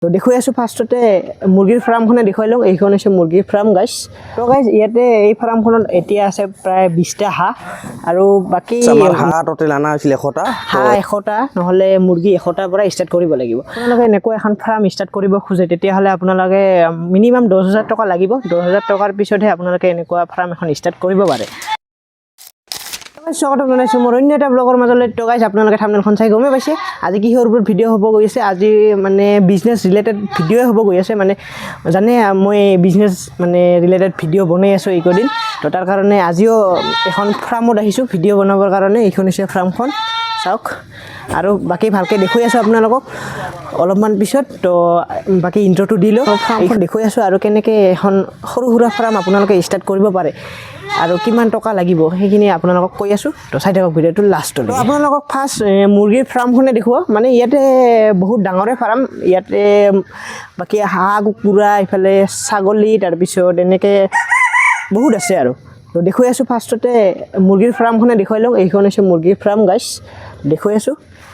তো দেখুই আছো ফার্স্টতে মুরগির ফার্মখনে দেখাই লওঁ এইখন আছে মুরগির ফার্ম গাইস তো গাইস ইয়াতে এই ফার্মখনত এতিয়া আছে প্ৰায় 20টা হাঁহ আৰু বাকি আমাৰ হাঁহ টোটেল আনা হৈছিল 100টা হাঁহ 100টা নহলে মুৰগি 100টাৰ পৰা ষ্টাৰ্ট কৰিব লাগিব আপোনালোকে এনেকৈ এখন ফাৰ্ম ষ্টাৰ্ট কৰিব খোজে তেতিয়া হলে আপোনালোকে মিনিমাম 10000 টকা লাগিব 10000 টকাৰ পিছতহে আপোনালোকে এনেকুৱা ফাৰ্ম এখন ষ্টাৰ্ট কৰিব পাৰে স্বাগতম জনাইছো মোৰ অন্য এটা ব্লগৰ মাজলৈ তো গাইছ আপোনালোকে থাম্বনেলখন চাই গমে পাইছে আজি কিহৰ ওপৰত ভিডিঅ' হ'ব গৈ আছে আজি মানে বিজনেছ ৰিলেটেড ভিডিঅ'ই হ'ব গৈ আছে মানে জানে মই বিজনেছ মানে ৰিলেটেড ভিডিঅ' বনাই আছো এইকেইদিন তো তাৰ কাৰণে আজিও এখন ফাৰ্মত আহিছো ভিডিঅ' বনাবৰ কাৰণে এইখন হৈছে ফাৰ্মখন চাওক আৰু বাকি ভালকে দেখুৱাই আছো আপোনালোকক অলপমান পিছত তো বাকি ইন্ট্ৰোটো দিলো ফাৰ্মখন দেখুৱাই আছো আৰু কেনেকৈ এখন সৰু সুৰা ফাৰ্ম আপোনালোকে ষ্টাৰ্ট কৰিব পাৰে আৰু কিমান টকা লাগিব সেইখিনি আপোনালোকক কৈ আছো তো চাই থাকক ভিডিঅ'টো লাষ্টলৈ আপোনালোকক ফাৰ্ষ্ট মুৰগীৰ ফাৰ্মখনে দেখুৱা মানে ইয়াতে বহুত ডাঙৰে ফাৰ্ম ইয়াতে বাকি হাঁহ কুকুৰা ইফালে ছাগলী তাৰ পিছত এনেকৈ বহুত আছে আৰু তো দেখুৱাই আছো ফাৰ্ষ্টতে মুৰগীৰ ফাৰ্মখনে দেখুৱাই লওঁ এইখন আছে মুৰগীৰ ফাৰ্ম গাইছ দেখুৱাই আছো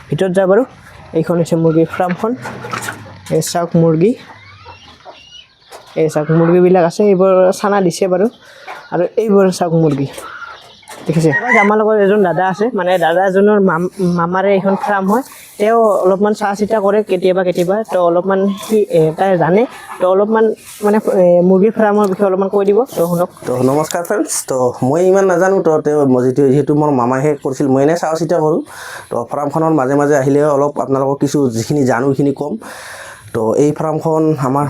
ভিতৰত যা বাৰু এইখন আছে মুৰগীৰ ফাৰ্মখন এই চাওক মুৰগীবিলাক আছে এইবোৰ চানা দিছে বাৰু আৰু এইবোৰ চাওক মুৰগী দেখিছে আমাৰ লগত এজন দাদা আছে মানে দাদা এজনৰ মামাৰে এখন ফাৰ্ম হয় তেওঁ অলপমান চাহ চিতা কৰে কেতিয়াবা তো অলপমান তাই জানে তো অলপমান মানে মুৰগীৰ ফাৰ্মৰ বিষয়ে অলপমান কৈ দিব তো শুনক তো নমস্কাৰ ফ্ৰেণ্ডছ তো মই ইমান নাজানো তো যেহেতু মোৰ মামাহে কৰিছিল মই এনে চাহ চিতা কৰোঁ তো ফাৰ্মখনৰ মাজে মাজে আহিলে অলপ আপোনালোকক কিছু যিখিনি জানো সেইখিনি ক'ম তো এই ফাৰ্মখন আমাৰ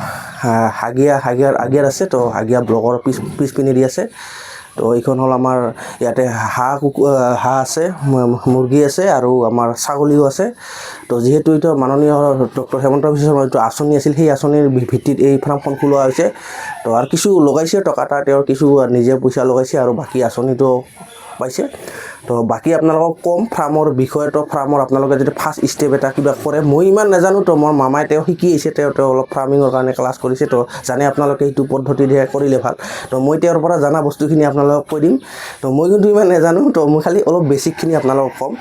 হাগিয়াৰ আছে তো হাগিয়া ব্লকৰ পিছপিনে দি আছে তো এইখন হ'ল আমাৰ ইয়াতে হাঁহ আছে মুৰ্গী আছে আৰু আমাৰ ছাগলীও আছে তো যিহেতু এইটো মাননীয় ডক্টৰ হেমন্ত বিশ্ব শৰ্মাৰ যিটো আঁচনি আছিল সেই আঁচনিৰ ভিত্তিত এই ফাৰ্মখন খোলোৱা হৈছে তো আৰু কিছু লগাইছে টকা এটা তেওঁৰ কিছু নিজে পইচা লগাইছে আৰু বাকী আঁচনিটো পাইছে তো বাকি আপোনালোকক কম ফাৰ্মৰ বিষয়ে তো ফাৰ্মৰ আপোনালোকে যদি ফাৰ্ষ্ট ষ্টেপ এটা কিবা কৰে মই ইমান নাজানো তো মোৰ মামাই তেওঁ শিকি আহিছে তেওঁ অলপ ফাৰ্মিঙৰ কাৰণে ক্লাছ কৰিছে তো জানে আপোনালোকে এইটো পদ্ধতিৰে কৰিলে ভাল তো মই তেওঁৰ পৰা জানা বস্তুখিনি আপোনালোকক কৈ দিম তো মই কিন্তু ইমান নাজানো তো মই খালি অলপ বেছিকখিনি আপোনালোকক ক'ম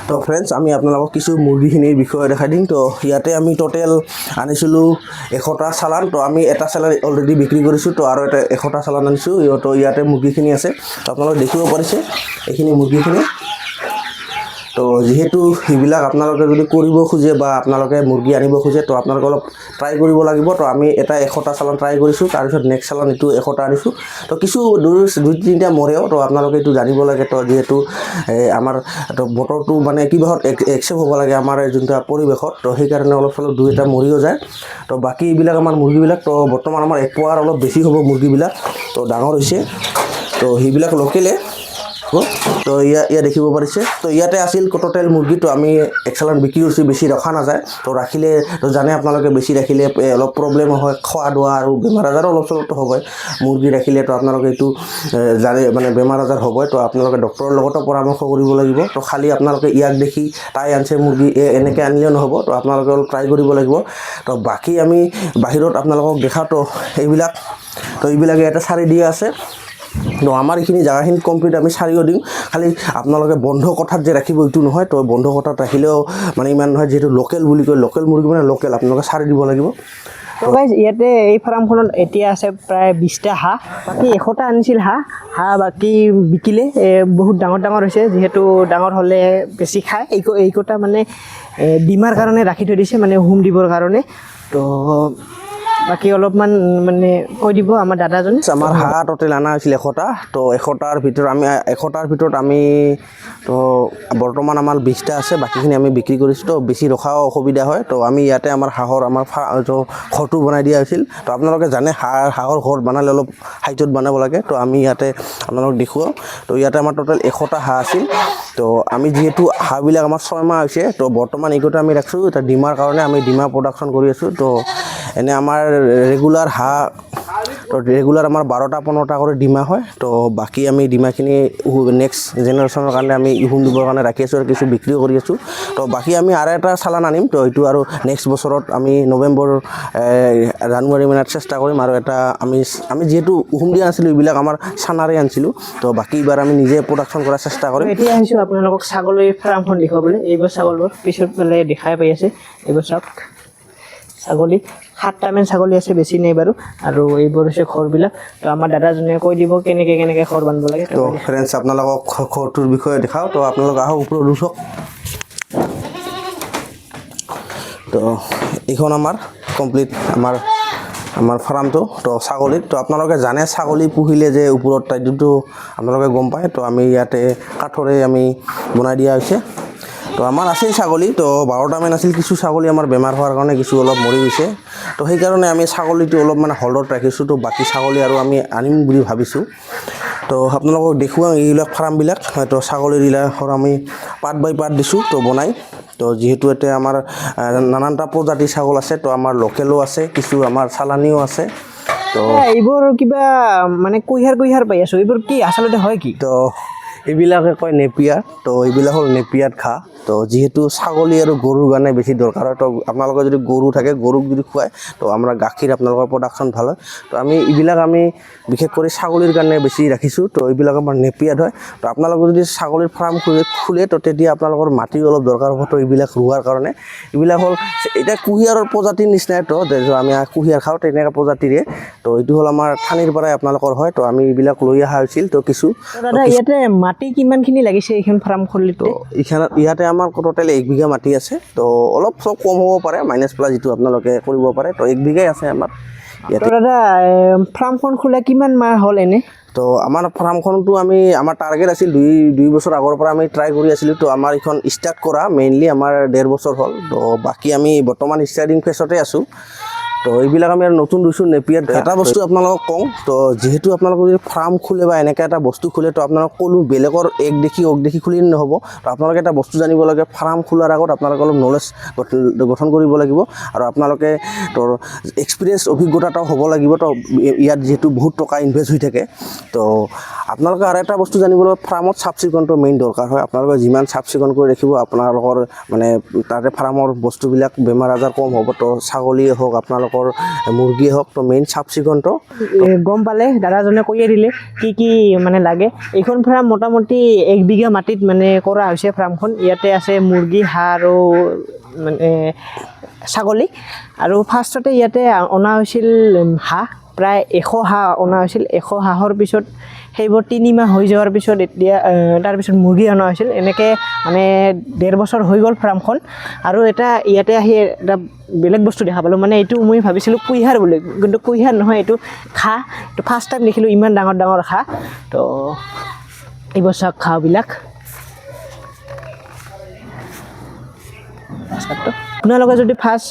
তো ফ্ৰেণ্ডছ আমি আপোনালোকক কিছু মুৰ্গীখিনিৰ বিষয়ে দেখাই দিম তো ইয়াতে আমি টোটেল আনিছিলোঁ 100টা চালান তো আমি এটা চালান অলৰেডি বিক্ৰী কৰিছোঁ তো আৰু এটা 100টা চালান আনিছোঁ তো ইয়াতে মুৰ্গীখিনি আছে তো আপোনালোকে দেখিব পাৰিছে এইখিনি মুৰ্গীখিনি তো যেহেতু সেইবিলাক আপোনালোকে যদি কৰিব খোজে বা আপোনালোকে মুৰ্গী আনিব খোজে তো আপোনালোকে অলপ ট্ৰাই কৰিব লাগিব তো আমি এটা 100টা চালান ট্ৰাই কৰিছোঁ তাৰপিছত নেক্সট চালান এইটো 100টা আনিছোঁ তো কিছু দুই তিনিটা মৰেও তো আপোনালোকে এইটো জানিব লাগে তো যিহেতু আমাৰ তো বতৰটো মানে কিবাহত একচেপ্ট হ'ব লাগে আমাৰ যোনটো পৰিৱেশত তো সেইকাৰণে অলপ চলপ দুই এটা মৰিও যায় তো বাকী এইবিলাক আমাৰ মুৰ্গীবিলাক তো বৰ্তমান আমাৰ 1 পোৱাৰ অলপ বেছি হ'ব মুৰ্গীবিলাক তো ডাঙৰ হৈছে তো সেইবিলাক লোকেলে তো ইয়া দেখিব পাৰিছে তো ইয়াতে আছিল টোটেল মুৰ্গী তো আমি এক চালান বিক্ৰী কৰিছোঁ বেছি ৰখা নাযায় তো ৰাখিলে তো জানে আপোনালোকে বেছি ৰাখিলে অলপ প্ৰব্লেম হয় খোৱা দোৱা আৰু বেমাৰ আজাৰো অলপ চলপটো হ'বই মুৰ্গী ৰাখিলে তো আপোনালোকে এইটো জানে মানে বেমাৰ আজাৰ হ'বই তো আপোনালোকে ডক্টৰৰ লগতো পৰামৰ্শ কৰিব লাগিব তো খালি আপোনালোকে ইয়াক দেখি তাই আনছে মুৰ্গী এনেকৈ আনিলেও নহ'ব তো আপোনালোকে অলপ ট্ৰাই কৰিব লাগিব তো বাকী আমি বাহিৰত আপোনালোকক দেখাতো এইবিলাক ইয়াতে চাৰি দিয়া আছে তো আমাৰ এইখিনি জাগাখিনি কমপ্লিট আমি চাৰিও দিম খালি আপোনালোকে বন্ধ কোঠাত যে ৰাখিব এইটো নহয় তো বন্ধ কোঠাত ৰাখিলেও মানে ইমান নহয় যেহেতু লোকেল বুলি কয় লোকেল মুৰ্গী মানে লোকেল আপোনালোকে চাৰি দিব লাগিব তো গাইজ ইয়াতে এই ফাৰ্মখনত এতিয়া আছে প্ৰায় 20টা হাঁহ বাকী 100টা আনিছিল হাঁহ বাকী বিকিলে বহুত ডাঙৰ হৈছে যিহেতু ডাঙৰ হ'লে বেছি খায় এইকটা মানে ডিমাৰ কাৰণে ৰাখি থৈ দিছে মানে হোম দিবৰ কাৰণে তো বাকি অলপমান মানে কৈ দিব আমাৰ দাদাজনে আমাৰ হাঁহ টোটেল আনা হৈছিল 100টা তো 100টাৰ ভিতৰত আমি তো বৰ্তমান আমাৰ 20টা আছে বাকীখিনি আমি বিক্ৰী কৰিছোঁ তো বেছি ৰখাও অসুবিধা হয় তো আমি ইয়াতে আমাৰ হাঁহৰ ঘৰটো বনাই দিয়া হৈছিল তো আপোনালোকে জানে হাঁহৰ ঘৰ বনালে অলপ হাইটত বনাব লাগে তো আমি ইয়াতে আপোনালোকক দেখুৱাওঁ তো ইয়াতে আমাৰ টোটেল 100টা হাঁহ আছিল তো আমি যিহেতু হাঁহবিলাক আমাৰ 6 মাহ হৈছে তো বৰ্তমান এইকেইটা আমি ৰাখিছোঁ এটা ডিমাৰ কাৰণে আমি ডিমা প্ৰডাকশ্যন কৰি আছোঁ তো এনে আমাৰ ৰেগুলাৰ হাঁহ তো ৰেগুলাৰ আমাৰ 12টা 15টা কৰি ডিমা হয় তো বাকী আমি ডিমাখিনি নেক্সট জেনেৰেশ্যনৰ কাৰণে আমি ইহুন দিবৰ কাৰণে ৰাখি আছোঁ আৰু কিছু বিক্ৰীও কৰি আছোঁ তো বাকী আমি আৰু এটা চালান আনিম তো এইটো আৰু নেক্সট বছৰত আমি নৱেম্বৰ জানুৱাৰী মানত চেষ্টা কৰিম আৰু এটা আমি যিহেতু উহুম দিয়া আছিলোঁ এইবিলাক আমাৰ চানাৰে আনিছিলোঁ তো বাকী এইবাৰ আমি নিজে প্ৰডাকশ্যন কৰাৰ চেষ্টা কৰিম এতিয়া আহিছোঁ আপোনালোকক ছাগলীৰ ফাৰ্মখন দেখুৱাবলৈ এইবোৰ ছাগলবোৰ পিছত পেলাই দেখাই পাই আছে এইবোৰ চাওক ছাগলী 7টামান ছাগলী আছে, বেছি নাই বাৰু। আৰু এইবোৰ হৈছে ঘৰবিলাক। তো আমাৰ দাদাজনে কৈ দিব কেনেকৈ ঘৰ বান্ধিব লাগে। তো ফ্ৰেণ্ডছ আপোনালোকক ঘৰটোৰ বিষয়ে দেখাওঁ। তো আপোনালোক আহক ওপৰত উঠক। তো এইখন আমাৰ কমপ্লিট আমাৰ ফাৰ্মটো। তো ছাগলীত তো আপোনালোকে জানে ছাগলী পুহিলে যে ওপৰত টাইটোতো আপোনালোকে গম পায়। তো আমি ইয়াতে কাঠৰে আমি বনাই দিয়া হৈছে। তো আমাৰ আছিল ছাগলী, তো 12টামান আছিল। কিছু ছাগলী আমাৰ বেমাৰ হোৱাৰ কাৰণে কিছু অলপ মৰি গৈছে। তো সেইকাৰণে আমি ছাগলীটো অলপ মানে হল্ডত ৰাখিছোঁ। তো বাকী ছাগলী আৰু আমি আনিম বুলি ভাবিছোঁ। তো আপোনালোকক দেখুৱাওঁ এইবিলাক ফাৰ্মবিলাক। তো ছাগলীবিলাকৰ আমি পাৰ্ট বাই পাৰ্ট দিছোঁ তো বনাই। তো যিহেতু এতিয়া আমাৰ নানানটা প্ৰজাতিৰ ছাগল আছে। তো আমাৰ লোকেলো আছে, কিছু আমাৰ চালানীও আছে। তো এইবোৰ কিবা মানে কুঁহিয়াৰ পাই আছোঁ, এইবোৰ কি আচলতে হয় কি? তো এইবিলাকে কয় নেপিয়াৰ। তো এইবিলাক হ'ল নেপিয়াৰ ঘাঁহ। তো যিহেতু ছাগলী আৰু গৰুৰ কাৰণে বেছি দৰকাৰ হয়। তো আপোনালোকৰ যদি গৰু থাকে, গৰুক যদি খুৱায় তো আমাৰ গাখীৰ আপোনালোকৰ প্ৰডাকশ্যন ভাল হয়। তো এইবিলাক আমি বিশেষ কৰি ছাগলীৰ কাৰণে বেছি ৰাখিছোঁ। তো এইবিলাক আমাৰ নেপিয়াৰ হয়। তো আপোনালোকে যদি ছাগলীৰ ফাৰ্ম খোলে তো তেতিয়া আপোনালোকৰ মাটিৰ অলপ দৰকাৰ হ'ব। তো এইবিলাক ৰোৱাৰ কাৰণে এইবিলাক হ'ল এতিয়া কুঁহিয়াৰৰ প্ৰজাতিৰ নিচিনাই। তো আমি কুঁহিয়াৰ খাওঁ তেনেকুৱা প্ৰজাতিৰে। তো এইটো হ'ল আমাৰ ঠানিৰ পৰাই আপোনালোকৰ হয়। তো আমি এইবিলাক লৈ অহা হৈছিল। তো কিছু দাদা ইয়াতে মাটি কিমানখিনি লাগিছে এইখন ফাৰ্ম খুলিতে? ইয়াতে আমাৰ টোটেল 1 বিঘা মাটি আছে। তো অলপ চব কম হ'ব পাৰে, মাইনাছ প্লাছ যিটো আপোনালোকে কৰিব পাৰে। তো 1 বিঘাই আছে আমাৰ তো ইয়াতে। দাদা ফাৰ্মখন খোলা কিমান মাহ হ'ল এনে? তো আমাৰ ফাৰ্মখনটো আমাৰ টাৰ্গেট আছিল 2 বছৰ আগৰ পৰা আমি ট্ৰাই কৰি আছিলোঁ। তো আমাৰ এইখন ষ্টাৰ্ট কৰা মেইনলি আমাৰ 1.5 বছৰ হ'ল। তো বাকী আমি বৰ্তমান ষ্টাৰ্টিং ফেজতে আছোঁ। তো এইবিলাক আমি আৰু নতুন নেপিয়াৰ এটা বস্তু আপোনালোকক কওঁ। তো যিহেতু আপোনালোকে যদি ফাৰ্ম খোলে বা এনেকৈ এটা বস্তু খোলে, তো আপোনালোক কোনো বেলেগৰ এক দেখি খুলি নহ'ব। তো আপোনালোকে এটা বস্তু জানিব লাগে, ফাৰ্ম খোলাৰ আগত আপোনালোকে অলপ নলেজ গঠন কৰিব লাগিব। আৰু আপোনালোকে তোৰ এক্সপিৰিয়েঞ্চ অভিজ্ঞতা এটাও হ'ব লাগিব। তো ইয়াত যিহেতু বহুত টকা ইনভেষ্ট হৈ থাকে। তো আপোনালোকে আৰু এটা বস্তু জানিব লাগিব, ফাৰ্মত চাফ চিকুণটো মেইন দৰকাৰ হয়। আপোনালোকে যিমান চাফ চিকুণ কৰি ৰাখিব আপোনালোকৰ মানে তাতে ফাৰ্মৰ বস্তুবিলাক বেমাৰ আজাৰ কম হ'ব। তো ছাগলীয়ে হওক আপোনালোকৰ মুৰ্গীয়ে হওক, তো মেইন চাফ চিকুণটো গম পালে দাদাজনে কৈয়ে দিলে কি মানে লাগে। এইখন ফাৰ্ম মোটামুটি 1 বিঘা মাটিত মানে কৰা হৈছে ফাৰ্মখন। ইয়াতে আছে মুৰ্গী, হাঁহ আৰু মানে ছাগলী। আৰু ফাৰ্ষ্টতে ইয়াতে অনা হৈছিল হাঁহ, প্ৰায় 100 হাঁহ অনা হৈছিল। 100 হাঁহৰ পিছত সেইবোৰ 3 মাহ হৈ যোৱাৰ পিছত এতিয়া তাৰপিছত মুৰ্গী অনা হৈছিল। এনেকৈ মানে 1.5 বছৰ হৈ গ'ল ফাৰ্মখন। আৰু ইয়াতে আহি এটা বেলেগ বস্তু দেখা পালোঁ। মানে এইটো মই ভাবিছিলোঁ কুঁহিয়াৰ বুলি, কিন্তু কুঁহিয়াৰ নহয়, এইটো ঘাঁহ। তো ফাৰ্ষ্ট টাইম দেখিলোঁ ইমান ডাঙৰ ঘাঁহ। তো এইবোৰ চাওক ঘাঁহবিলাক। আপোনালোকে যদি ফাৰ্ষ্ট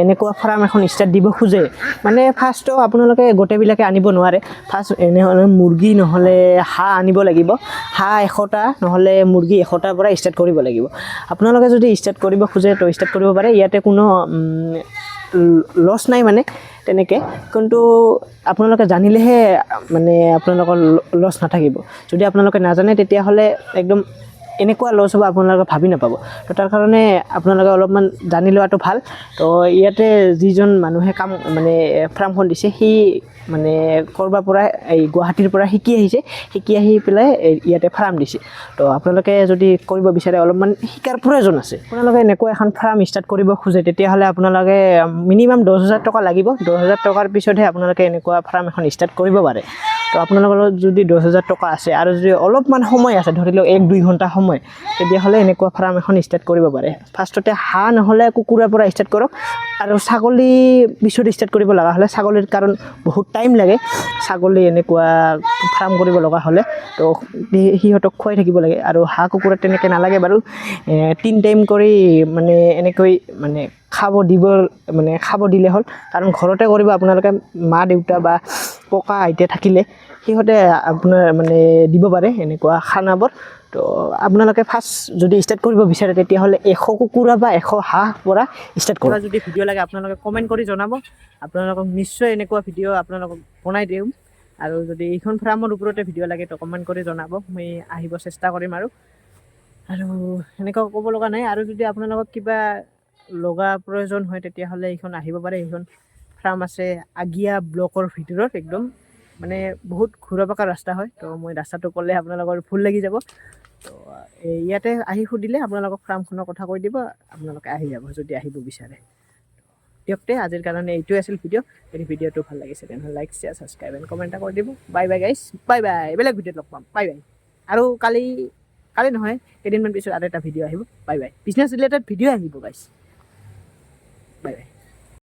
এনেকুৱা ফাৰ্ম এখন ষ্টাৰ্ট দিব খোজে, মানে ফাৰ্ষ্টটো আপোনালোকে গোটেইবিলাকে আনিব নোৱাৰে। ফাৰ্ষ্ট এনেহ'লে মুৰ্গী নহ'লে হাঁহ আনিব লাগিব। হাঁহ 100টা নহ'লে মুৰ্গী 100টাৰ পৰা ষ্টাৰ্ট কৰিব লাগিব। আপোনালোকে যদি ষ্টাৰ্ট কৰিব খোজে তো ষ্টাৰ্ট কৰিব পাৰে। ইয়াতে কোনো লছ নাই মানে তেনেকৈ। কিন্তু আপোনালোকে জানিলেহে মানে আপোনালোকৰ লছ নাথাকিব। যদি আপোনালোকে নাজানে তেতিয়াহ'লে একদম এনেকুৱা লছ হ'ব আপোনালোকে ভাবি নাপাব। তো তাৰ কাৰণে আপোনালোকে অলপমান জানি লোৱাটো ভাল। তো ইয়াতে যিজন মানুহে মানে ফাৰ্মখন দিছে, সি মানে ক'ৰবাৰ পৰা এই গুৱাহাটীৰ পৰা শিকি আহি পেলাই ইয়াতে ফাৰ্ম দিছে। তো আপোনালোকে যদি কৰিব বিচাৰে অলপমান শিকাৰ প্ৰয়োজন আছে। আপোনালোকে এনেকুৱা এখন ফাৰ্ম ষ্টাৰ্ট কৰিব খোজে তেতিয়াহ'লে আপোনালোকে মিনিমাম 10,000 টকা লাগিব। 10,000 টকাৰ পিছতহে আপোনালোকে এনেকুৱা ফাৰ্ম এখন ষ্টাৰ্ট কৰিব পাৰে। তো আপোনালোকৰ যদি 10,000 টকা আছে আৰু যদি অলপমান সময় আছে, ধৰি লওক 1-2 ঘণ্টা সময়, তেতিয়াহ'লে এনেকুৱা ফাৰ্ম এখন ষ্টাৰ্ট কৰিব পাৰে। ফাৰ্ষ্টতে হাঁহ নহ'লে কুকুৰাৰ পৰা ষ্টাৰ্ট কৰক। আৰু ছাগলী পিছত ষ্টাৰ্ট কৰিব লগা হ'লে, ছাগলীৰ কাৰণ বহুত টাইম লাগে। ছাগলী এনেকুৱা ফাৰ্ম কৰিব লগা হ'লে তো সিহঁতক খুৱাই থাকিব লাগে। আৰু হাঁহ কুকুৰা তেনেকৈ নালাগে বাৰু। 3 টাইম কৰি মানে এনেকৈ মানে খাব দিলে হ'ল। কাৰণ ঘৰতে কৰিব আপোনালোকে, মা দেউতা বা ককা আইতা থাকিলে সিহঁতে আপোনাৰ মানে দিব পাৰে এনেকুৱা খানাবোৰ। তো আপোনালোকে ফাৰ্ষ্ট যদি ষ্টাৰ্ট কৰিব বিচাৰে তেতিয়াহ'লে 100 কুকুৰা বা 100 হাঁহ পৰা ষ্টাৰ্ট কৰা। যদি ভিডিঅ' লাগে আপোনালোকে কমেণ্ট কৰি জনাব। আপোনালোকক নিশ্চয় এনেকুৱা ভিডিঅ' আপোনালোকক বনাই দিম। আৰু যদি এইখন ফাৰ্মৰ ওপৰতে ভিডিঅ' লাগে তো কমেণ্ট কৰি জনাব, মই আহিব চেষ্টা কৰিম। আৰু সেনেকুৱা ক'ব লগা নাই। আৰু যদি আপোনালোকক কিবা লগা প্ৰয়োজন হয় তেতিয়াহ'লে এইখন আহিব পাৰে। এইখন ফাৰ্ম আছে আগিয়া ব্লকৰ ভিতৰত, একদম মানে বহুত ঘূৰা পকা ৰাস্তা হয়। তো মই ৰাস্তাটো ক'লে আপোনালোকৰ ভুল লাগি যাব। তো ইয়াতে আহি সুধিলে আপোনালোকক ফাৰ্মখনৰ কথা কৈ দিব, আপোনালোকে আহি যাব যদি আহিব বিচাৰে। দিয়ক আজিৰ কাৰণে এইটোৱে আছিল ভিডিঅ' যদি ভিডিঅ'টো ভাল লাগিছে তেনেহ'লে like share subscribe and comment কৰি দিব বাই বাই গাইছ বাই বাই বেলেগ ভিডিঅ'ত লগ পাম বাই বাই আৰু কালি নহয় কেইদিনমান পিছত আৰু এটা ভিডিঅ' আহিব bye bye business related video' আহিব গাইছ বাই বাই